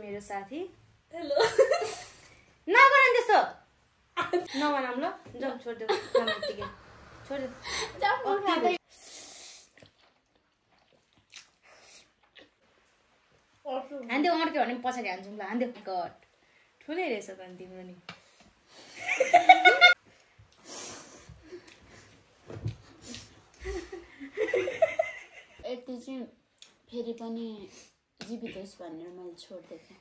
मेरो साथी हेलो नगरन त्यस्तो नभनम ल जाऊ छोड्देऊ नमतिके छोड्देऊ जाऊ खादै हान्देऊ अड्क्यो भने पछाडि हान्छौँ ल हान्देऊ गट ठुलै रहेछ त नि तिम्रो नि यति चाहिँ फेरि पनि जीवित होस् भनेर मैले छोड्दिएँ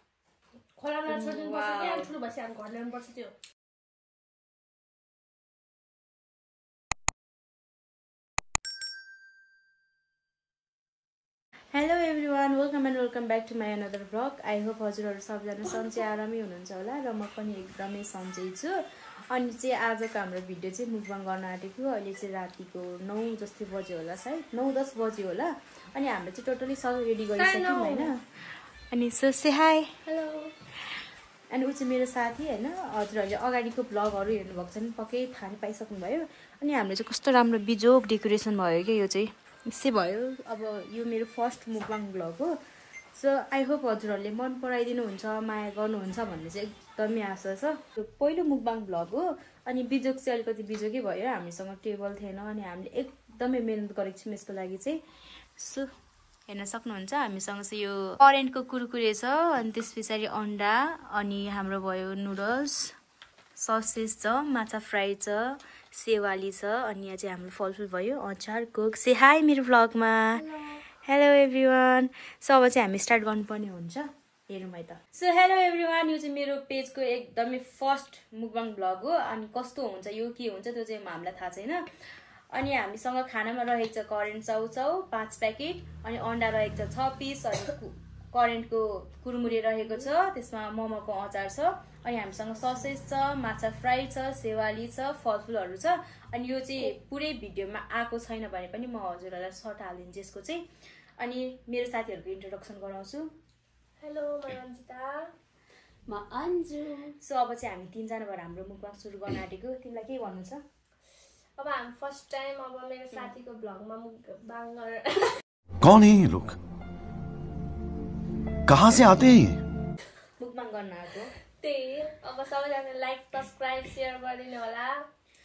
खोलामा छोड्दिनुपर्छ कि ठुलो भएपछि हामी घर ल्याउनुपर्छ त्यो hello everyone welcome back to my another vlog I hope हजुरहरू सबजना सन्चै आरामै हुनुहुन्छ होला र म पनि एकदमै सन्चै छु अनि चाहिँ आजको हाम्रो भिडियो चाहिँ मुखबाङ गर्न आँटेको अहिले चाहिँ रातिको 9 जस्तै बज्यो होला सायद 9-10 बज्यो होला अनि हाम्रो चाहिँ टोटली सब रेडी गरिसक्यौँ होइन अनि सो से हाई हेलो अनि ऊ चाहिँ मेरो साथी होइन हजुरहरूले अगाडिको भ्लगहरू हेर्नुभएको छ भने पक्कै थाहा पाइसक्नुभयो अनि हाम्रो चाहिँ कस्तो राम्रो बिजोक डेकोरेसन भयो क्या यो चाहिँ यसै भयो अब यो मेरो फर्स्ट मुखबाङ भ्लग हो सो आई होप हजुरहरूले मन पराइदिनुहुन्छ माया गर्नुहुन्छ भन्ने चाहिँ एकदमै आशा छ यो पहिलो मुखबाङ भ्लग हो अनि बिजोक चाहिँ अलिकति बिजोकै भयो हामीसँग टेबल थिएन अनि हामीले एकदमै मिहिनेत गरेको छौँ यसको लागि चाहिँ सो हेर्न सक्नुहुन्छ हामीसँग चाहिँ यो करेन्टको कुरकुरे छ अनि त्यस पछाडि अन्डा अनि हाम्रो भयो नुडल्स ससेज छ माछा फ्राई छ सेवाली छ अनि यहाँ चाहिँ हाम्रो फलफुल भयो अचार कोक से हाई मेरो भ्लगमा हेलो एभ्रिवान सो अब चाहिँ हामी स्टार्ट गर्नुपर्ने हुन्छ हेरौँ है त सो हेलो एभ्रिवान यो चाहिँ मेरो पेजको एकदमै फर्स्ट मुखबाङ भ्लग हो अनि कस्तो हुन्छ यो के हुन्छ त्यो चाहिँ हामीलाई थाहा छैन अनि हामीसँग खानामा रहेको छ करेन्ट चाउचाउ 5 प्याकेट अनि अन्डा रहेको छ 6 पिस अनि करेन्टको कुरमुरे रहेको छ त्यसमा मोमोको अचार छ अनि हामीसँग ससेज छ माछा फ्राई छ सेवाली छ फलफुलहरू छ अनि यो चाहिँ पुरै भिडियोमा आएको छैन भने पनि म हजुरहरूलाई सर्ट हालिदिन्छु यसको चाहिँ अनि मेरो साथीहरूको इन्ट्रोडक्सन गराउँछु हेलो म रञ्जिता म अन्जु सो अब चाहिँ हामी तीनजना भएर हाम्रो मुखबाङ सुरु गर्न आँटेको तिमीलाई के भन्नु छ अब हामी फर्स्ट टाइम अब मेरो साथीको भ्लगमा मुखबाङ गरेर कौन है ये लोग कहाँ से आते हैं मुखबाङ गर्न आएको त्यही अब सबैजना लाइक सब्सक्राइब सेयर गरिदिनु होला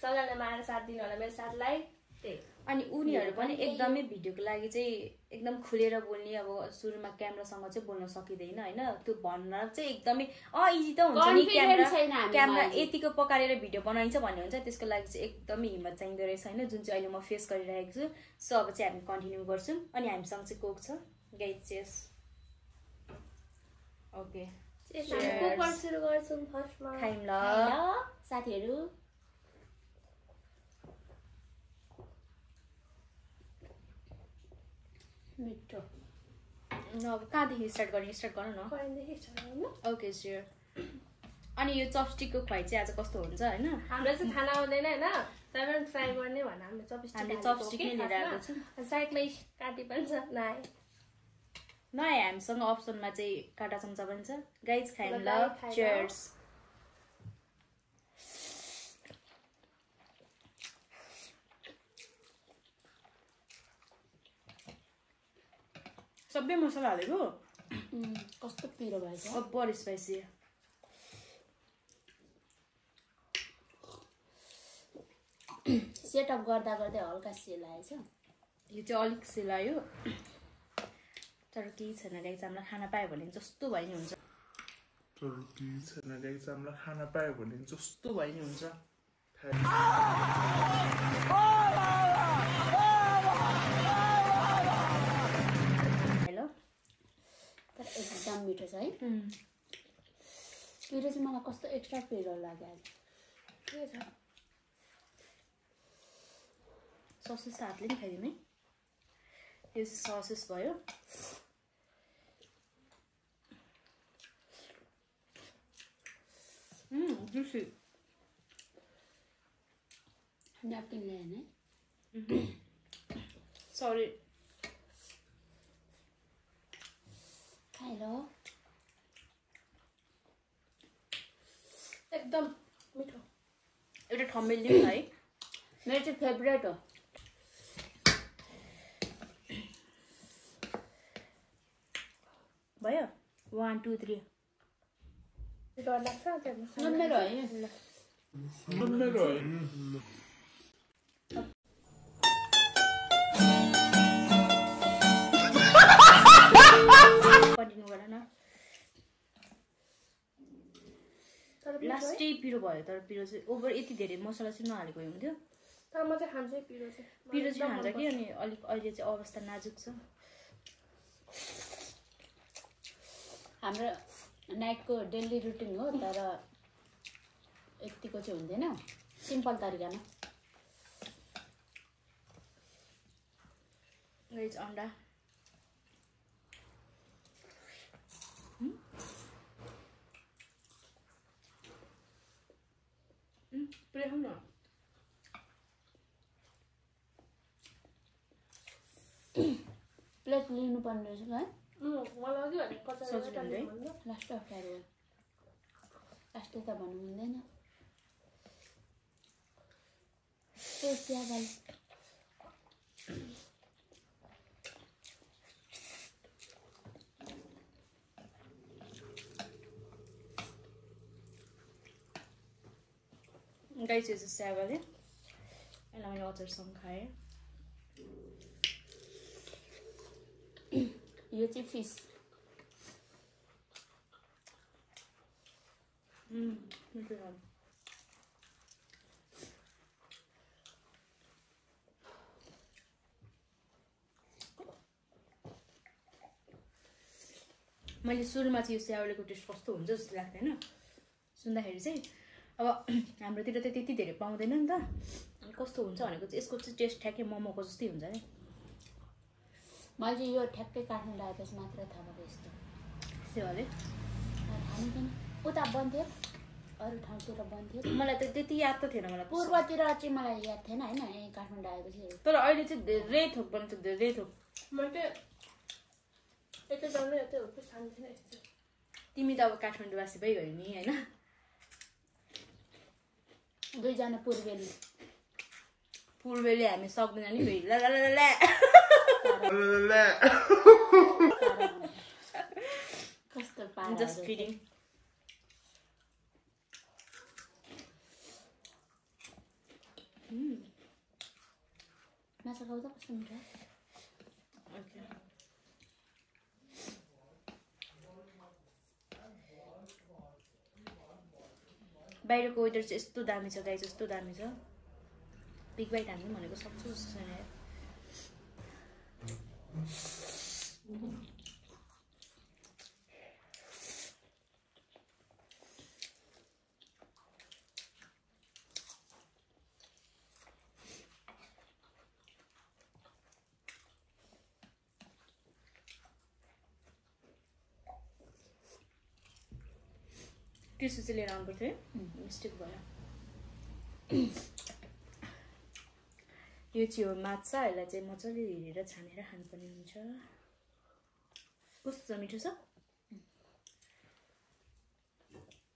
सबैजना माएर साथ दिनु होला मेरो साथलाई त्यही अनि उनीहरू पनि एकदमै भिडियोको लागि चाहिँ एकदम खुलेर बोल्ने अब सुरुमा क्यामेरासँग चाहिँ बोल्न सकिँदैन होइन त्यो भन्न चाहिँ एकदमै इजी त हुन्छ नि क्यामेरा यतिको पकारेर भिडियो बनाइन्छ भन्ने हुन्छ त्यसको लागि चाहिँ एकदमै हिम्मत चाहिँदो रहेछ होइन जुन चाहिँ अहिले म फेस गरिरहेको छु सो अब चाहिँ हामी कन्टिन्यू गर्छौँ अनि हामीसँग चाहिँ कोक छ गाइस चेस ओके कुकर सुरु गर्छौँ फर्स्टमा खाइम ल साथीहरू मिठो अब कहाँदेखि स्टार्ट गर्ने स्टार्ट गर्नु न ओके स्योर अनि यो चपस्टिकको खुवाइ चाहिँ आज कस्तो हुन्छ होइन हाम्रो चाहिँ खाना आउँदैन होइन तर पनि ट्राई गर्ने भनेर हामीले चपस्टिक नै लिएर आएको छौँ साइडमै काटी पनि छ नआए हामीसँग अप्सनमा चाहिँ काटा चम्चा पनि छ गाइज खाइम ल चियर्स सबै मसला हालेको कस्तो पिरो भएछ अब्बर स्पाइसी सेटअप गर्दा गर्दै हल्का सेलाएछ यो चाहिँ अलिक सेलायो तर केही छैन गाइस हामीलाई खाना पायो भने जस्तो भए नि हुन्छ हेलो तर एकदम मिठो छ है पिरो चाहिँ मलाई कस्तो एक्स्ट्रा पिरो लाग्यो के छ ससेस हातले नि खाइदिउँ है यो ससेस भयो जुसी न्याप्किन ल्याएन है सरी खाइ ल एकदम मिठो एउटा ठम्मेल दिउँ है मेरो चाहिँ फेभरेट हो भयो 1 2 3 डर लाग्छ त्यहाँ मेरो है कन्टिन्यू गर न लास्टै पिरो भयो तर पिरो चाहिँ ओभर यति धेरै मसला चाहिँ नहालेको हुन्थ्यो तर म चाहिँ खान्छु पिरो चाहिँ खान्छ कि अनि अलिक अहिले चाहिँ अवस्था नाजुक छ हाम्रो नाइटको डेली रुटिन हो तर यतिको चाहिँ हुँदैन सिम्पल तरिकामा वेज अन्डा पुरै खाऊ न प्लेट लिनुपर्ने रहेछ है मलाई अघि भने कचरा लास्ट अप्ठ्यारो हो लास्टै त भन्नु मिल्दैन चिया गाई चाहिँ स्याबाले यसलाई मैले अचारसँग खाएँ यो चाहिँ फिस मैले सुरुमा चाहिँ यो स्याउलेको टेस्ट कस्तो हुन्छ जस्तो लाग्दैन सुन्दाखेरि चाहिँ अब हाम्रोतिर त त्यति धेरै पाउँदैन नि त कस्तो हुन्छ भनेको चाहिँ यसको चाहिँ टेस्ट ठ्याक्कै मोमोको जस्तै हुन्छ है मैले चाहिँ यो ठ्याक्कै काठमाडौँ आएपछि मात्र थाहा भएको यस्तो सेवाले खानु उता बन्थ्यो अरू ठाउँतिर बन्थ्यो मलाई त त्यति याद त थिएन मलाई पूर्वतिर चाहिँ मलाई याद थिएन होइन यहीँ काठमाडौँ आएपछि तर अहिले चाहिँ धेरै थोक बन्छ धेरै थोक म चाहिँ यतै जानु यतै हो कि खान्थिनँ यस्तो तिमी त अब काठमाडौँवासी भइगयो नि होइन दुईजना पूर्वेली हामी सक्दैन नि फेरि कस्तो जस्ट किडिङ माछा खाउँदा कस्तो मिठो बाहिरको वेदर चाहिँ यस्तो दामी छ गाई चाहिँ यस्तो दामी छ बिग बाइट हान्नु भनेको सक्छु जस्तो छैन यार टिसु चाहिँ लिएर आउनुपर्थ्यो है मिस्टेक भयो यो चाहिँ हो माछा यसलाई चाहिँ मजाले हेरेर छानेर खानुपर्ने हुन्छ कस्तो छ मिठो छ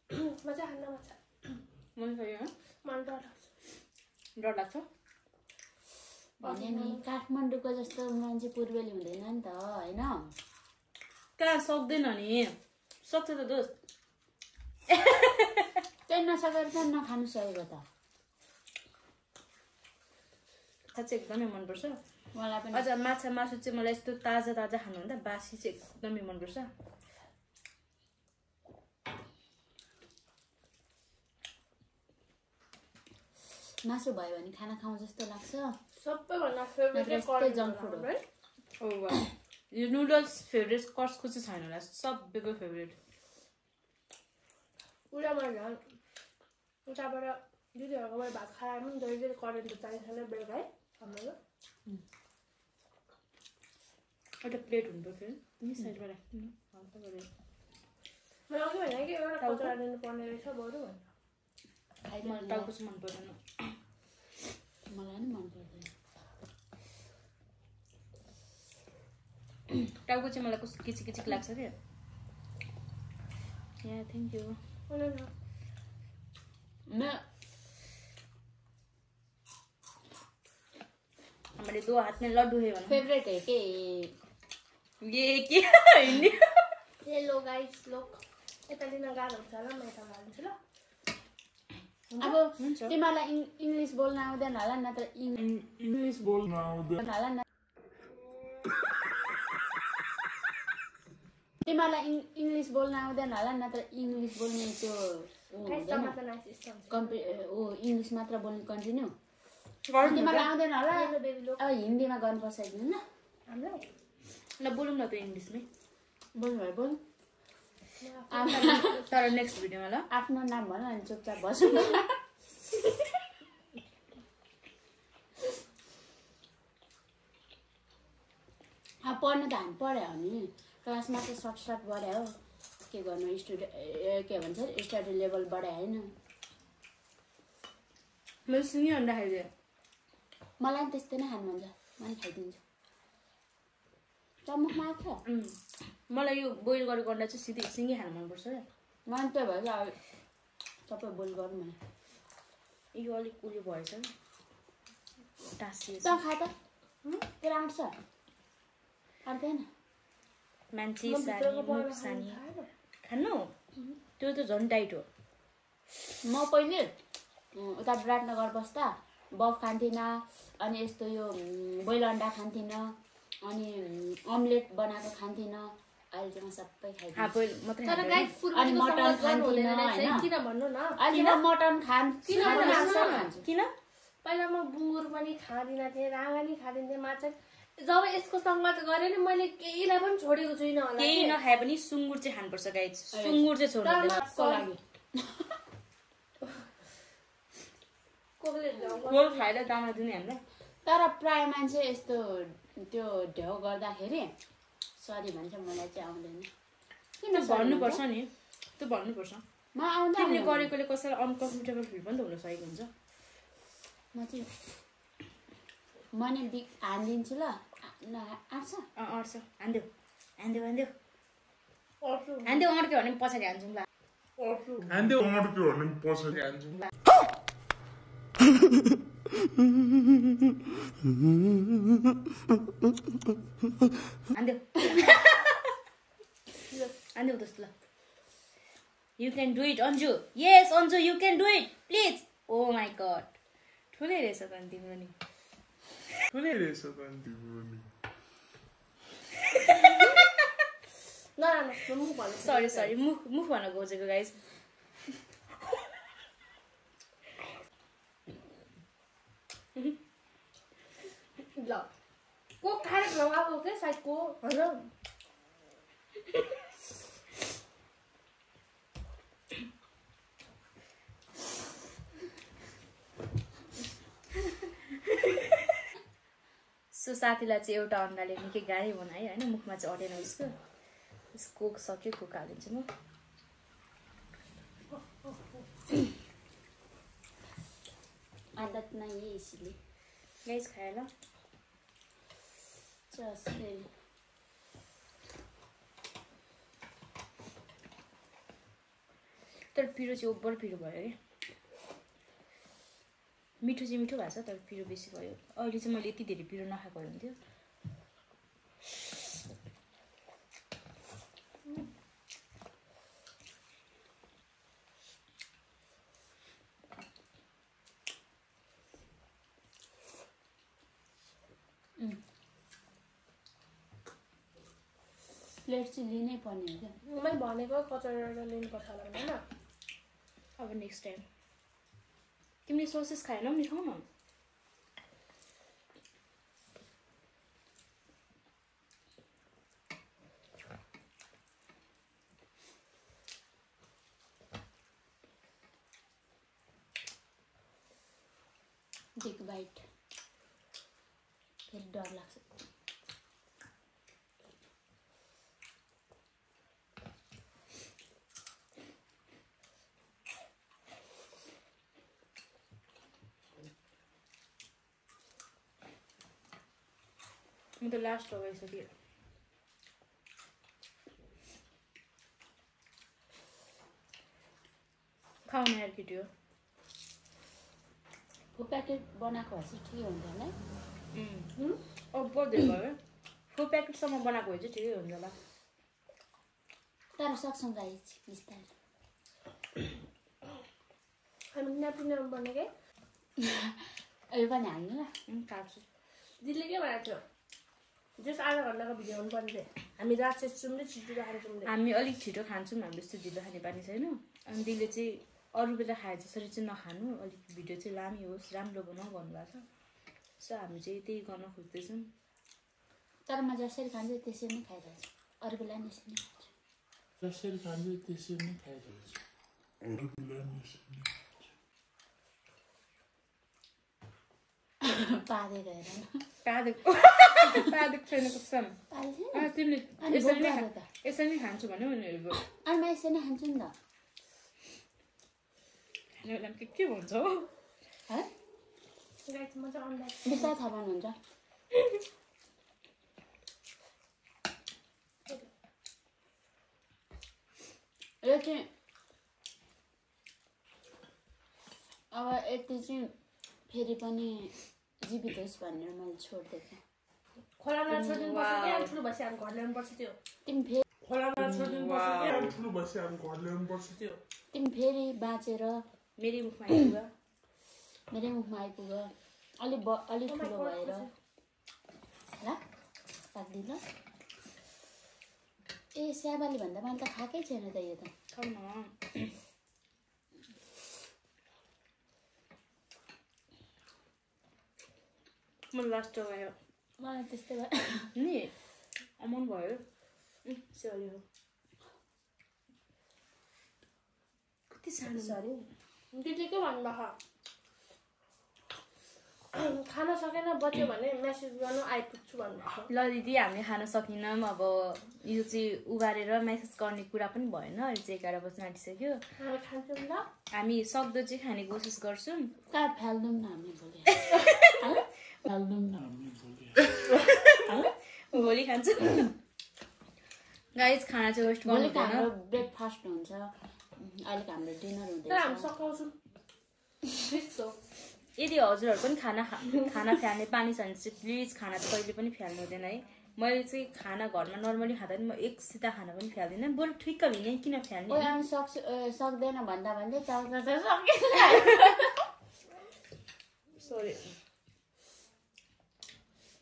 म चाहिँ खान्न माछा मन पर्यो मलाई डर लाग्छ डर लाग्छ भने नि काठमाडौँको जस्तो मान्छे पूर्वेली हुँदैन नि त होइन कहाँ सक्दैन नि सक्छ त दोस्त त्यही नसकेर त नखानु सकेको त साँच्चै एकदमै मनपर्छ मलाई पनि अझ माछा मासु चाहिँ मलाई यस्तो ताजा ताजा खानुभन्दा बासी चाहिँ एकदमै मनपर्छ मासु भयो भने खाना खाउँ जस्तो लाग्छ सबैभन्दा फेभरेट जङ्क फुड हो यो नुडल्स फेभरेट कर्सको चाहिँ छैन होला सबैको फेभरेट पुरामा झन् उताबाट दिदीहरूकोबाट भात खाएर पनि जहिले करेन्ट त चाहिन्छ बेलुका है हाम्रो एउटा प्लेट हुनुपर्थ्यो नि साइडमा राख्नु हल्का गरेर मैले अघि भने कि एउटा कचरा दिनुपर्ने रहेछ बरु मलाई टाउको चाहिँ मन पर्दैन मलाई नि मन पर्दैन टाउको चाहिँ मलाई कस्तो किचिक किचिक लाग्छ क्या या थ्याङ्क यू हमारे 2 हाथ में लड्डू है फेवरेट है ये हिंदी हेलो गाइस लोग यता दिन गाह्रो हुन्छ होला म यता हाल्छु ल अब तिमीलाई इङ्ग्लिस बोल्न आउँदैन होला न त इङ्ग्लिस बोल्न आउँदैन होला न तिमीलाई इङ्ग्लिस बोल्न आउँदैन होला न त इङ्ग्लिस बोल्ने त्यो इङ्ग्लिस मात्र बोल्ने कन्टिन्यू तिमीलाई आउँदैन होला अब हिन्दीमा गर्नुपर्छ एकदिन ल हामीलाई ल बोलौँ न त इङ्ग्लिसमै बोल्नु भयो बोल तर नेक्स्ट भिडियोमा ल आफ्नो नाम भन अनि चुपचाप बस्नु पढ्नु त हामी पढ्यो हामी क्लासमा त सर्ट बढ्यो हो के गर्नु के भन्छ स्टडी लेभल बढायो होइन मैले सिँगी अन्डा खाइदिएँ मलाई त्यस्तै नै खानु मन छ मैले खाइदिन्छु चम्मकमा आएको मलाई यो बोइल गरेको अन्डा चाहिँ सिधै सिँगी खानु मनपर्छ क्या मलाई त्यही भएर अब सबै बोइल गरौँ भने यो अलिक उयो भएछ टाँसिएछ त खा त तेरो आँट्छ आँट्दैन मान्छे सानी मुख सानी खानु त्यो त झन् टाइट हो म पहिले उता विराटनगर बस्दा बफ खान्थिनँ अनि यस्तो यो बोइल अन्डा खान्थिनँ अनि अम्लेट बनाएको खान्थिनँ अहिले चाहिँ म सबै खाइदिन्छु अनि मटन खान्थिनँ होइन किन भन्नु न अहिले म मटन खान्छु किन पहिला म बुङ्गुर पनि खाँदिनँ थिएँ राँगा नि खाँदिन्थेँ माछा जब यसको सङ्गत गरेँ नि मैले केहीलाई पनि छोडेको छुइनँ होला केही नखाए पनि सुँगुर चाहिँ खानुपर्छ गाइस सुँगुर चाहिँ छोड्नु कोल खाएर दाना दिने हामीलाई तर प्राय मान्छे यस्तो त्यो ढेउ गर्दाखेरि सरी भन्छ मलाई चाहिँ आउँदैन किन भन्नुपर्छ नि त्यो भन्नुपर्छ म आउँदैन तिमीले गरेकोले कसैलाई अनकम्फर्टेबल फिल पनि त हुन सकेको हुन्छ म चाहिँ म नि हानिदिन्छु ल आँट्छ अट्छ हान्देऊ हान्देऊ हान्देऊ अर्को हान्देऊ अड्क्यो भने पछाडि हान्छौँ ल हान्देऊ अड्क्यो भने पछाडि हान्छौँ ल हान्देऊ हान्देऊ जस्तो ल you can do it Anju yes Anju you can do it please oh my God ठुलै रहेछ त तिम्रो नि ठुलै रहेछ त तिम्रो नि सरी सरी मुख भन्न खोजेको गाइस ल को खाएर लगाएको के साइडको होइन सो साथीलाई चाहिँ एउटा अन्डाले निकै गाह्रै बनायो होइन मुखमा चाहिँ अटेन उसको सक्यो कोक हालिदिन्छु म आदत नहीं है इसलिए गाइस खाएर ल तर पिरो चाहिँ ओभर पिरो भयो है मिठो चाहिँ मिठो भएको छ तर पिरो बेसी भयो अहिले चाहिँ मैले यति धेरै पिरो नखाएको हुन्थ्यो प्लेट चाहिँ लिनै पर्ने हो क्या मैले भनेको कचौरा लिनुपर्छ होला होइन अब नेक्स्ट टाइम तिमीले ससेस खाएनौ नि खाऊ न बिग बाइट फेरि डर लाग्छ म त लास्ट लगाइसकेँ खाउने यार केटी हो फुल प्याकेट बनाएको भए चाहिँ ठिकै हुन्थ्यो होला अब बर्थडे भयो फुल प्याकेटसम्म बनाएको भए चाहिँ ठिकै हुन्छ होला तर सक्छौँ गाइस बिस्तारै। हामी न्यापिन बनेकै यो पनि हाल्नु ल। काट्छु। दिदीले के भनेको थियो जस आधा घन्टाको भिडियो हुनुपर्ने थियो हामी रात चाहिँ र छिटो खान्छौँ हामी अलिक छिटो खान्छौँ हाम्रो यस्तो ढिलो खाने बानी छैन अनि दिदीले चाहिँ अरू बेला खाए जसरी चाहिँ नखानु अलिक भिडियो चाहिँ लामै होस् राम्रो बनाऊ भन्नुभएको छ सो हामी चाहिँ त्यही गर्न खोज्दैछौँ तर म जसरी खान्छु त्यसरी नै खाइरहेछु अरू बेला नि यसरी नै खान्छु जसरी खान्छु त्यसरी नै खाइरहेछु अरू बेला नि यसरी नै पादेको हेर न पादेको छैन कस्तो तिमीले यसरी नै खान्छु भन्यो उनीहरूको अनि म यसरी नै खान्छु नि त खाने बेलामा के भन्छ हो है बिस्तारै थाहा पाउनुहुन्छ यो चाहिँ अब यति चाहिँ फेरि पनि जीवित होस् भनेर मैले छोडिदिएको खोलामा छोडिदिनुपर्छ क्या ठुलो भएपछि हामी घर ल्याउनुपर्छ त्यो तिमी फेरि खोलामा छोडिदिनुपर्छ क्या ठुलो भएपछि हामी घर ल्याउनुपर्छ त्यो तिमी फेरि बाँचेर मेरै मुखमा आइपुग मेरै मुखमा आइपुग अलिक ठुलो भएर ल राख्दिन ल ए स्याबाली भन्दा मैले त खाएकै छैन त यो त खाऊ न मन लास्ट भयो मलाई त्यस्तै भयो नि अमन भयो सरी हो कति सानो सरी दिदी के भन्नुभएको खान सकेन बच्यो भने मेसेज गर्नु आइपुग्छु भन्नुभएको ल दिदी हामीले खान सकिनौँ अब यो चाहिँ उबारेर मेसेज गर्ने कुरा पनि भएन अहिले चाहिँ 11 बज्न आँटिसक्यो हामी खान्छौँ ल हामी सक्दो चाहिँ खाने कोसिस गर्छौँ कहाँ फ्याल्दौँ न हामी भोलि फाल्दौँ न हामी भोलि खान्छौँ गाइस खाना चाहिँ वेस्ट गर्नु भोलिको हाम्रो ब्रेकफास्ट हुन्छ अहिलेको हाम्रो डिनर तर हामी हुँदैछ सकाउँछौँ फिक्स हो यदि हजुरहरू पनि खाना फ्याल्ने बानी छ भने चाहिँ प्लिज खाना चाहिँ कहिले पनि फ्याल्नु हुँदैन है मैले चाहिँ खाना घरमा नर्मली खाँदा पनि म एक सिधा खाना पनि फ्याल्दिनँ बरु ठिक्क लिने किन फ्याल्ने हामी सक्दैन भन्दा भन्दै चल्छ सरी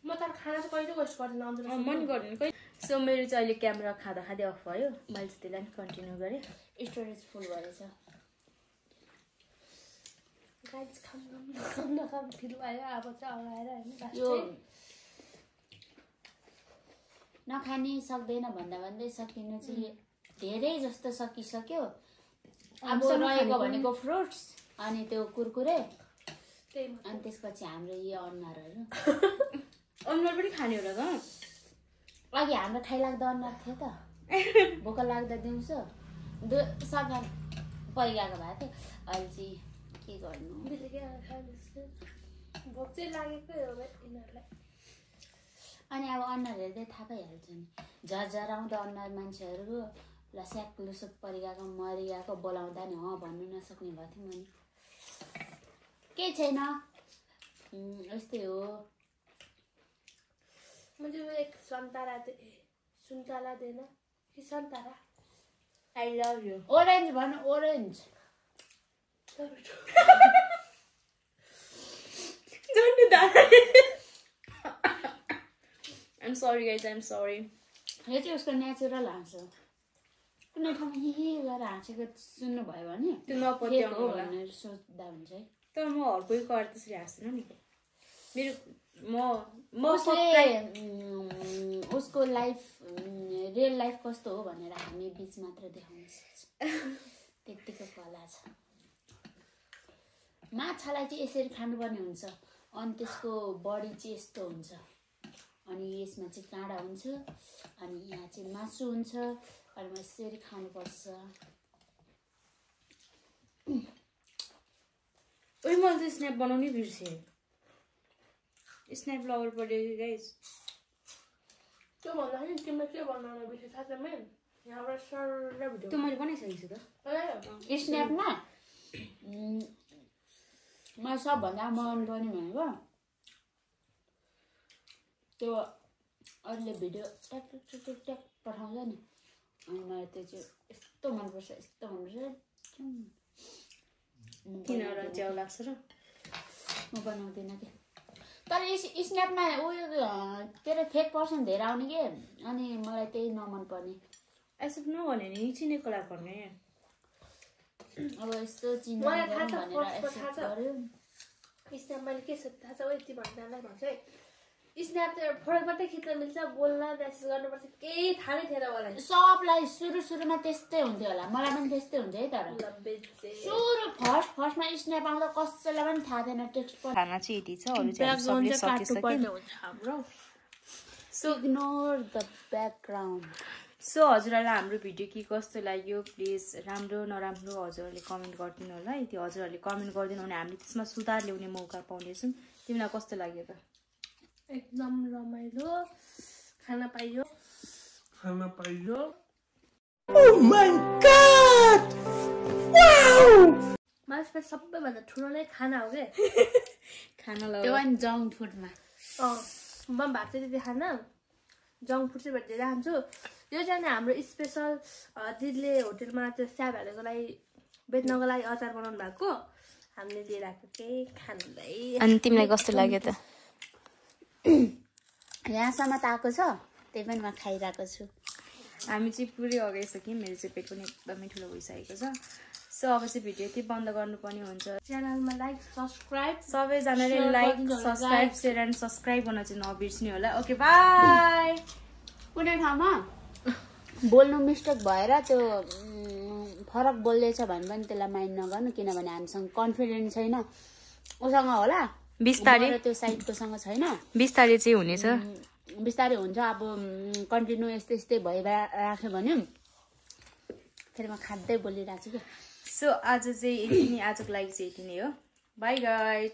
म त खाना चाहिँ कहिले वेस्ट गर्दिनँ अन्त मन गर्दैन कोही सो मेरो चाहिँ अहिले क्यामेरा खाँदा खाँदै अफ भयो मैले चाहिँ त्यसलाई पनि कन्टिन्यू गरेँ स्टोरेज फुल भएछ गाइस खाम फिल आयो अब चाहिँ अगाएर होइन यो नखाने सक्दैन भन्दा भन्दै सकिनु चाहिँ धेरै जस्तो सकिसक्यो अब रहेको भनेको फ्रुट्स अनि त्यो कुरकुरे अनि त्यसपछि हाम्रो यो अनुहारहरू अनुहार पनि खाने होला त अघि हाम्रो खाइलाग्दो अनुहार थियो त भोक लाग्दा दिउँसो सफा परिगएको भएको थियो अहिले चाहिँ के गर्नु भोक चाहिँ लागेकै हो यिनीहरूलाई अनि अब अनुहार हेर्दै थाहा पाइहाल्छ नि झरझराउँदो अनुहार मान्छेहरू ल स्याक लुसुक परिगएको मरिगएको बोलाउँदा नि भन्नु नसक्ने भएको थियो मैले केही छैन यस्तै हो मुझे वो एक संतरा देना कि संतरा आई लभ यु ओरेन्ज भन orange I'm sorry guys, I'm sorry. यो चाहिँ उसको नेचुरल हाँसो कुनै ठाउँमा हि गरेर हाँसेको सुन्नुभयो भने त्यो नपत्याउनु हो होला भनेर सोच्दा हुन्छ है तर म हर्कोही कर त्यसरी हाँस्दैन नि मेरो म उसले उसको लाइफ रियल लाइफ कस्तो हो भनेर हामी बीच मात्र देखाउन सक्छ त्यतिको कला छ माछालाई चाहिँ यसरी खानुपर्ने हुन्छ अनि त्यसको बडी चाहिँ यस्तो हुन्छ अनि यसमा चाहिँ काँडा हुन्छ अनि यहाँ चाहिँ मासु हुन्छ अनि यसरी खानुपर्छ ओइ मैले त स्न्याप बनाउनै बिर्सेँ स्न्याप लभर पऱ्यो गाइस त्यो भन्दाखेरि तिमीले के बनाउनु बिर्से थाहा छ मेन यहाँबाट सरलाई भिडियो त्यो मैले बनाइसकेको छु त स्न्यापमा मलाई सबभन्दा मन पर्ने भनेको त्यो अरूले भिडियो ट्याक ट्याक ट्याक ट्याक पठाउँछ नि अनि मलाई त्यो चाहिँ यस्तो मनपर्छ किन र च्याउ लाग्छ र म बनाउँदिनँ कि तर स्न्यापमा उयो के अरे फेक पर्सन धेरै आउने के अनि मलाई त्यही नमन पर्ने एक्सेप्ट नगर्ने नि चिनेको लागि गर्ने अब यस्तो चिन्नु मलाई थाहा छ भनेर फर्स्टमा थाहा छ स्न्याप मैले के थाहा छ यति भन्दालाई भन्छ है स्न्याप त फोटो मात्रै खिच्न मिल्छ बोल्न मेसेज गर्नुपर्छ केही थाहा नै थिएन मलाई सबलाई सुरुमा त्यस्तै हुन्थ्यो होला मलाई पनि त्यस्तै हुन्छ है तर सुरु फर्स्टमा स्न्याप आउँदा कसैलाई पनि थाहा थिएन टेक्स्ट खाना चाहिँ यति छ अरु चाहिँ सबले सकिसक्यो हाम्रो so ignore the background so हजुरहरूलाई हाम्रो भिडियो के कस्तो लाग्यो प्लिज राम्रो नराम्रो हजुरहरूले कमेन्ट गरिदिनु होला यदि हजुरहरूले कमेन्ट गरिदिनु भने हामीले त्यसमा सुधार ल्याउने मौका पाउनेछौँ तिमीलाई कस्तो लाग्यो त एकदम रमाइलो खाना पाइयो मासमा सबैभन्दा ठुलो नै खाना हो के खाना त्यो पनि जङ्क फुडमा म भात चाहिँ त्यति खाना जङ्क फुड चाहिँ धेरै खान्छु यो चाहिँ हाम्रो स्पेसल दिदीले होटेलमा त्यो स्याब हालेको लागि बेच्नको लागि अचार बनाउनु भएको हामीले लिएर आएको केही खानुलाई अनि तिमीलाई कस्तो लाग्यो त यहाँसम्म त आएको छ त्यही पनि म खाइरहेको छु हामी चाहिँ पुरै अगाइसक्यौँ मेरो चाहिँ पेट पनि एकदमै ठुलो भइसकेको छ सो अब चाहिँ भिडियो यति बन्द गर्नुपर्ने हुन्छ च्यानलमा लाइक सब्सक्राइब सबैजनाले like subscribe share and subscribe गर्न चाहिँ नबिर्सिनु होला ओके बाई कुनै ठाउँमा बोल्नु मिस्टेक भएर त्यो फरक बोल्दैछ भने पनि त्यसलाई माइन्ड नगर्नु किनभने हामीसँग कन्फिडेन्स छैन उसँग होला बिस्तारै त्यो साइडकोसँग छैन बिस्तारै चाहिँ हुनेछ बिस्तारै हुन्छ अब कन्टिन्यू यस्तै भइराख्यो भने फेरि म खाँदै बोलिरहेको छु क्या सो आज चाहिँ यति नै आजको लागि चाहिँ यति नै हो बाई गाइज